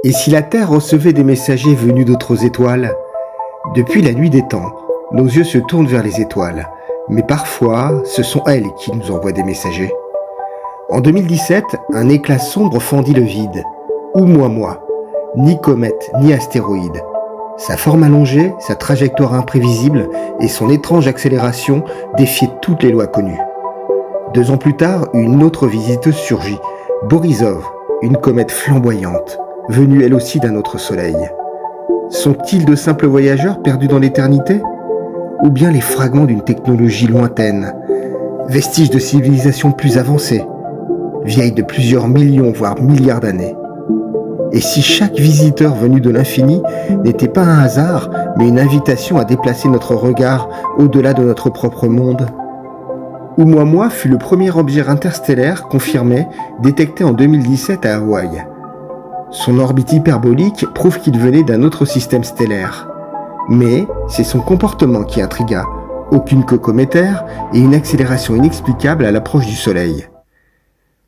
Et si la Terre recevait des messagers venus d'autres étoiles? Depuis la nuit des temps, nos yeux se tournent vers les étoiles, mais parfois, ce sont elles qui nous envoient des messagers. En 2017, un éclat sombre fendit le vide. Oumuamua, ni comète, ni astéroïde. Sa forme allongée, sa trajectoire imprévisible et son étrange accélération défiaient toutes les lois connues. 2 ans plus tard, une autre visiteuse surgit, Borisov, une comète flamboyante, venue elle aussi d'un autre soleil. Sont-ils de simples voyageurs perdus dans l'éternité? Ou bien les fragments d'une technologie lointaine, vestiges de civilisations plus avancées, vieilles de plusieurs millions voire milliards d'années? Et si chaque visiteur venu de l'infini n'était pas un hasard, mais une invitation à déplacer notre regard au-delà de notre propre monde? Oumuamua fut le premier objet interstellaire confirmé, détecté en 2017 à Hawaï. Son orbite hyperbolique prouve qu'il venait d'un autre système stellaire. Mais c'est son comportement qui intrigua. Aucune queue cométaire et une accélération inexplicable à l'approche du Soleil.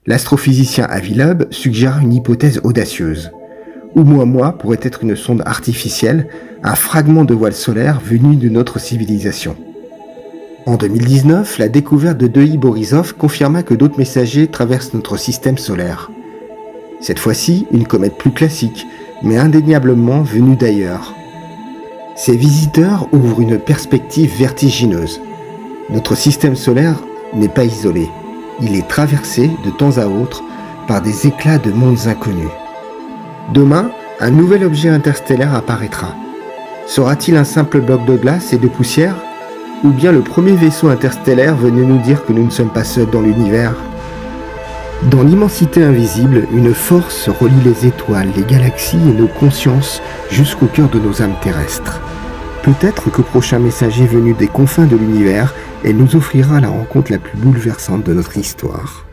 L'astrophysicien Avi Loeb suggère une hypothèse audacieuse. Oumuamua pourrait être une sonde artificielle, un fragment de voile solaire venu de notre civilisation. En 2019, la découverte de Doi Borisov confirma que d'autres messagers traversent notre système solaire. Cette fois-ci, une comète plus classique, mais indéniablement venue d'ailleurs. Ces visiteurs ouvrent une perspective vertigineuse. Notre système solaire n'est pas isolé. Il est traversé de temps à autre par des éclats de mondes inconnus. Demain, un nouvel objet interstellaire apparaîtra. Sera-t-il un simple bloc de glace et de poussière? Ou bien le premier vaisseau interstellaire venu nous dire que nous ne sommes pas seuls dans l'univers? Dans l'immensité invisible, une force relie les étoiles, les galaxies et nos consciences jusqu'au cœur de nos âmes terrestres. Peut-être qu'au prochain messager venu des confins de l'univers, elle nous offrira la rencontre la plus bouleversante de notre histoire.